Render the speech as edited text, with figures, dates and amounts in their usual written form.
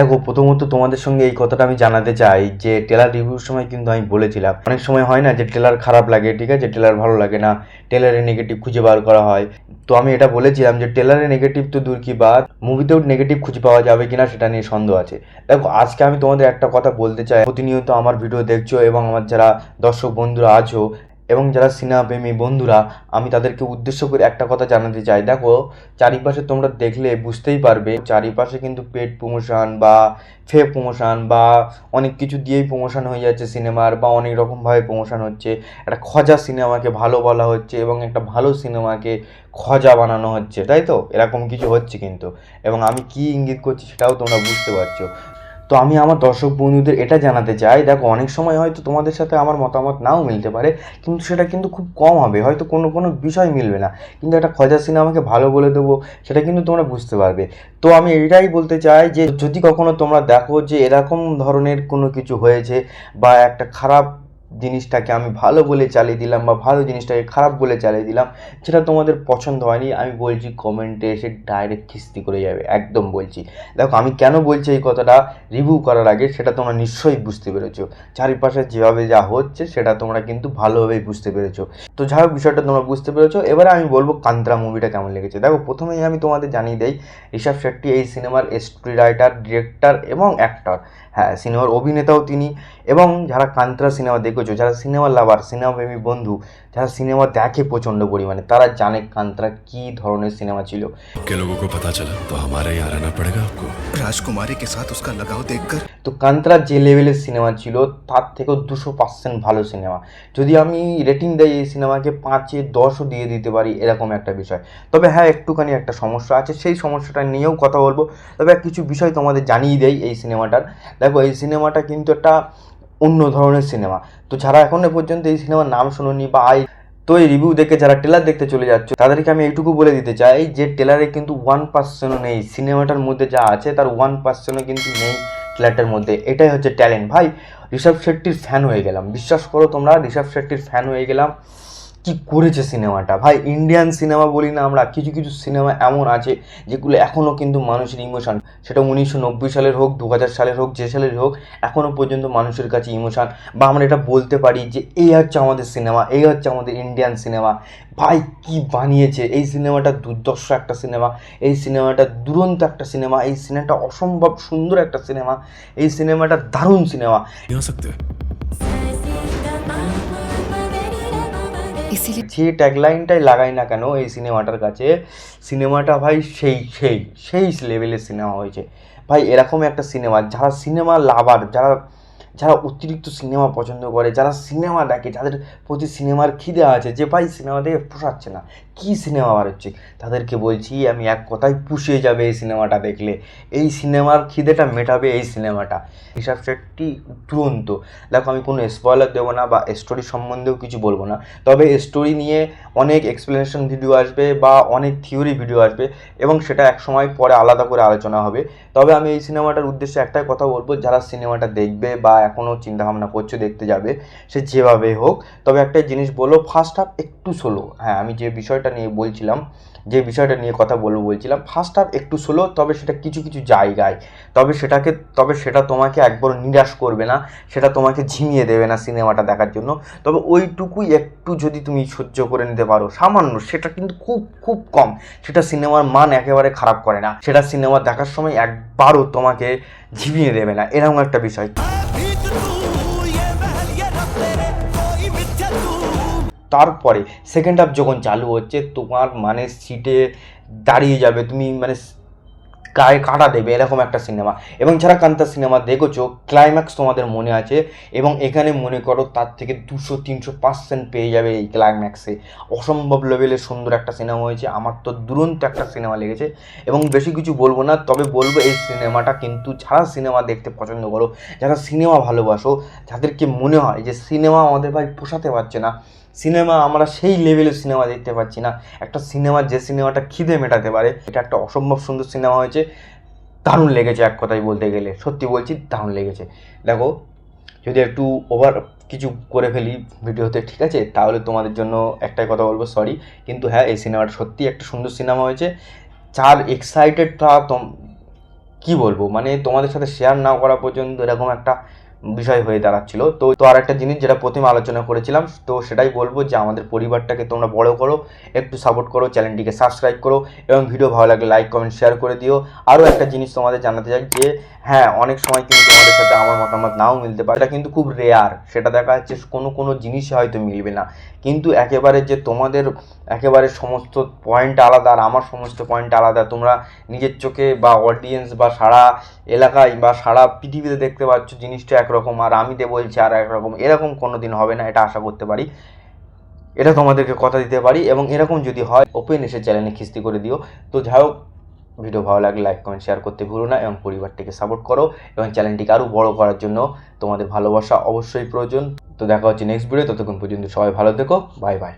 দেখো, প্রথমত তোমাদের সঙ্গে এই কথাটা আমি জানাতে চাই যে ট্রেলার রিভিউর সময় কিন্তু আমি বলেছিলাম, অনেক সময় হয় না যে ট্রেলার খারাপ লাগে, ঠিক আছে, ট্রেলার ভালো লাগে না, ট্রেলারে নেগেটিভ খুঁজে বার করা হয়। তো আমি এটা বলেছিলাম যে ট্রেলারে নেগেটিভ তো দূর কি বাদ, মুভিতেও নেগেটিভ খুঁজে পাওয়া যাবে কিনা সেটা নিয়ে সন্দেহ আছে। দেখো, আজকে আমি তোমাদের একটা কথা বলতে চাই, প্রতিনিয়ত আমার ভিডিও দেখছো এবং আমার যারা দর্শক বন্ধুরা আছো এবং যারা সিনেমা প্রেমী বন্ধুরা, আমি তাদেরকে উদ্দেশ্য করে একটা কথা জানাতে চাই। দেখো, চারিপাশে তোমরা দেখলে বুঝতেই পারবে, চারিপাশে কিন্তু পেড প্রমোশন বা ফেক প্রমোশন বা অনেক কিছু দিয়েই প্রমোশন হয়ে যাচ্ছে সিনেমার, বা অনেক রকমভাবে প্রমোশন হচ্ছে। একটা খজা সিনেমাকে ভালো বলা হচ্ছে এবং একটা ভালো সিনেমাকে খজা বানানো হচ্ছে, তাই তো? এরকম কিছু হচ্ছে কিন্তু, এবং আমি কি ইঙ্গিত করছি সেটাও তোমরা বুঝতে পারছো। তো আমি আমার দর্শক বন্ধুদের এটা জানাতে চাই, দেখো, অনেক সময় হয়তো তোমাদের সাথে আমার মতামত নাও মিলতে পারে, কিন্তু সেটা কিন্তু খুব কম হবে, হয়তো কোনো কোনো বিষয় মিলবে না, কিন্তু একটা খোঁজা সিনেমাকে ভালো বলে দেবো সেটা কিন্তু তোমরা বুঝতে পারবে। তো আমি এটাই বলতে চাই যে যদি কখনো তোমরা দেখো যে এরকম ধরনের কোনো কিছু হয়েছে, বা একটা খারাপ জিনিসটাকে আমি ভালো বলে চালিয়ে দিলাম বা ভালো জিনিসটাকে খারাপ বলে চালিয়ে দিলাম, যেটা তোমাদের পছন্দ হয়নি, আমি বলছি কমেন্টে এসে ডাইরেক্ট খিস্তি করে যাবে, একদম বলছি। দেখো, আমি কেন বলছি এই কথাটা রিভিউ করার আগে সেটা তোমরা নিশ্চয়ই বুঝতে পেরেছো, চারিপাশে যেভাবে যা হচ্ছে সেটা তোমরা কিন্তু ভালোভাবেই বুঝতে পেরেছো। তো যাই হোক, বিষয়টা তোমরা বুঝতে পেরেছো। এবারে আমি বলবো কান্তারা মুভিটা কেমন লেগেছে। দেখো, প্রথমেই আমি তোমাদের জানিয়ে দেই, ঋষভ শেট্টি এই সিনেমার স্টোরি রাইটার, ডিরেক্টর এবং অ্যাক্টর। হ্যাঁ, সিনেমার অভিনেতাও তিনি। এবং যারা কান্তারা সিনেমা দেখেছো, যারা সিনেমা লাভার, সিনেমা প্রেমী বন্ধু, যারা সিনেমা দেখে প্রচণ্ড পরিমাণে, তারা জানে কান্তারা কী ধরনের সিনেমা ছিল। के लोगों को पता चला तो हमारे यहाँ रहना पड़ेगा आपको। राजकुमारी के साथ उसका लगाव देखकर তো কান্তারা যে লেভেলের সিনেমা ছিল তার থেকেও 200% ভালো সিনেমা। যদি আমি রেটিং দেই এই সিনেমাকে 5-এ 10ও দিয়ে দিতে পারি, এরকম একটা বিষয়। তবে হ্যাঁ, একটুখানি একটা সমস্যা আছে, সেই সমস্যাটা নিয়েও কথা বলবো। তবে কিছু বিষয় তোমাদের জানিয়ে দেই এই সিনেমাটার। দেখো, এই সিনেমাটা কিন্তু একটা অন্য ধরনের সিনেমা। তো যারা এখনো পর্যন্ত এই সিনেমার নাম শোনোনি বা তো এই রিভিউ দেখে যারা ট্রেলার দেখতে চলে যাচ্ছ, তাদেরকে আমি এইটুকু বলে দিতে চাই যে ট্রেলারে কিন্তু 1%ও নেই, সিনেমাটার মধ্যে যা আছে তার 1%ও কিন্তু নেই ট্রেলারটার মধ্যে। এটাই হচ্ছে ট্যালেন্ট ভাই। ঋষভ শেট্টির ফ্যান হয়ে গেলাম, বিশ্বাস করো তোমরা, ঋষভ শেট্টির ফ্যান হয়ে গেলাম। কি করেছে সিনেমাটা ভাই! ইন্ডিয়ান সিনেমা বলি না আমরা, কিছু কিছু সিনেমা এমন আছে যেগুলো এখনও কিন্তু মানুষের ইমোশন, সেটা 1990 সালের হোক, 2000 সালের হোক, যে সালের হোক, এখনও পর্যন্ত মানুষের কাছে ইমোশন। বা আমরা এটা বলতে পারি যে এই হচ্ছে আমাদের সিনেমা, এই হচ্ছে আমাদের ইন্ডিয়ান সিনেমা। ভাই, কি বানিয়েছে এই সিনেমাটা! দুর্দর্শ একটা সিনেমা, এই সিনেমাটা দুরন্ত একটা সিনেমা, এই সিনেমাটা অসম্ভব সুন্দর একটা সিনেমা, এই সিনেমাটা দারুণ সিনেমা। यहाँ सकते हैं। যে ট্যাগলাইনটাই লাগাই না কেন এই সিনেমাটার কাছে, সিনেমাটা ভাই সেই সেই সেই লেভেলের সিনেমা হয়েছে ভাই। এরকম একটা সিনেমা, যারা সিনেমা লাভার, যারা যারা অতিরিক্ত সিনেমা পছন্দ করে, যারা সিনেমা দেখে, যাদের প্রতি সিনেমার খিদে আছে, যে ভাই সিনেমা দেখে পোষাচ্ছে না, কী সিনেমা বার হচ্ছে, তাদেরকে বলছি আমি এক কথায় পুষিয়ে যাবে এই সিনেমাটা দেখলে। এই সিনেমার খিদেটা মেটাবে এই সিনেমাটা। ঋষভ শেট্টি দুরন্ত। দেখো, আমি কোনো স্পয়লার দেবো না বা স্টোরি সম্বন্ধেও কিছু বলবো না, তবে স্টোরি নিয়ে অনেক এক্সপ্লেনেশন ভিডিও আসবে বা অনেক থিওরি ভিডিও আসবে, এবং সেটা এক সময় পরে আলাদা করে আলোচনা হবে। তবে আমি এই সিনেমাটার উদ্দেশ্যে একটাই কথা বলবো, যারা সিনেমাটা দেখবে বা এখনও চিন্তাভাবনা করছে দেখতে যাবে, সে যেভাবে হোক, তবে একটা জিনিস বলো, ফার্স্ট হাফ একটু স্লো। হ্যাঁ, আমি যে বিষয়টা নিয়ে বলছিলাম, যে বিষয়টা নিয়ে কথা বলছিলাম, ফার্স্ট হাফ একটু স্লো, তবে সেটা কিছু কিছু জায়গায়, তবে সেটা তোমাকে একবার নিরাশ করবে না, সেটা তোমাকে ঝিমিয়ে দেবে না সিনেমাটা দেখার জন্য। তবে ওইটুকুই একটু যদি তুমি সহ্য করে নিতে পারো, সামান্য, সেটা কিন্তু খুব খুব কম, সেটা সিনেমার মান একেবারে খারাপ করে না, সেটা সিনেমা দেখার সময় একবারও তোমাকে ঝিমিয়ে দেবে না, এরকম একটা বিষয়। তারপরে সেকেন্ড হাফ যখন চালু হচ্ছে, তোমার মানে সিটে দাঁড়িয়ে যাবে তুমি, মানে গায়ে কাঁটা দেবে, এরকম একটা সিনেমা। এবং যারা কান্তার সিনেমা দেখেছো, ক্লাইম্যাক্স তোমাদের মনে আছে, এবং এখানে মনে করো তার থেকে 200-300% পেয়ে যাবে এই ক্লাইম্যাক্সে। অসম্ভব লেভেলের সুন্দর একটা সিনেমা হয়েছে, আমার তো দুরন্ত একটা সিনেমা লেগেছে। এবং বেশি কিছু বলবো না, তবে বলবো এই সিনেমাটা কিন্তু যারা সিনেমা দেখতে পছন্দ করো, যারা সিনেমা ভালোবাসো, যাদেরকে মনে হয় যে সিনেমা আমাদের ভাই পোষাতে পারছে না, সিনেমা আমরা সেই লেভেলের সিনেমা দেখতে পাচ্ছি না, একটা সিনেমা যে সিনেমাটা খিদে মেটাতে পারে, এটা একটা অসম্ভব সুন্দর সিনেমা হয়েছে। দারুণ লেগেছে, এক কথায় বলতে গেলে, সত্যি বলছি, দারুণ লেগেছে। দেখো, যদি একটু ওভার কিছু করে ফেলি ভিডিওতে, ঠিক আছে, তাহলে তোমাদের জন্য একটাই কথা বলবো, সরি। কিন্তু হ্যাঁ, এই সিনেমাটা সত্যি একটা সুন্দর সিনেমা হয়েছে। যার এক্সাইটেড কি বলবো, মানে তোমাদের সাথে শেয়ার না করা পর্যন্ত এরকম একটা বিষয় হয়ে দাঁড়াচ্ছিল। তো তো আর একটা জিনিস যেটা প্রথমে আলোচনা করেছিলাম, তো সেটাই বলবো যে আমাদের পরিবারটাকে তোমরা বড় করো, একটু সাপোর্ট করো, চ্যানেলটিকে সাবস্ক্রাইব করো এবং ভিডিও ভালো লাগলে লাইক কমেন্ট শেয়ার করে দিও। আরও একটা জিনিস তোমাদের জানাতে চাই যে হ্যাঁ, অনেক সময় কিন্তু তোমাদের সাথে আমার মতামত নাও মিলতে পারে, এটা কিন্তু খুব রেয়ার। সেটা দেখা যাচ্ছে কোনো জিনিসে হয়তো মিলবে না, কিন্তু একেবারে যে তোমাদের একেবারে সমস্ত পয়েন্ট আলাদা আর আমার সমস্ত পয়েন্ট আলাদা, তোমরা নিজের চোখে বা অডিয়েন্স বা সারা এলাকায় বা সারা পৃথিবীতে দেখতে পাচ্ছ জিনিসটা একরকম আর আমি বলছি আর একরকম, এরকম কোনো দিন হবে না, এটা আশা করতে পারি, এটা তোমাদেরকে কথা দিতে পারি। এবং এরকম যদি হয় ওপেন এসে চ্যানেলে খিস্তি করে দিও। তো যাই হোক, ভিডিও ভালো লাগলে লাইক কমেন্ট শেয়ার করতে ভুলো না এবং পরিবারটিকে সাপোর্ট করো এবং চ্যানেলটিকে আরও বড় করার জন্য তোমাদের ভালোবাসা অবশ্যই প্রয়োজন। তো দেখা হচ্ছে নেক্সট ভিডিও, ততক্ষণ পর্যন্ত সবাই ভালো থেকো, বাই বাই।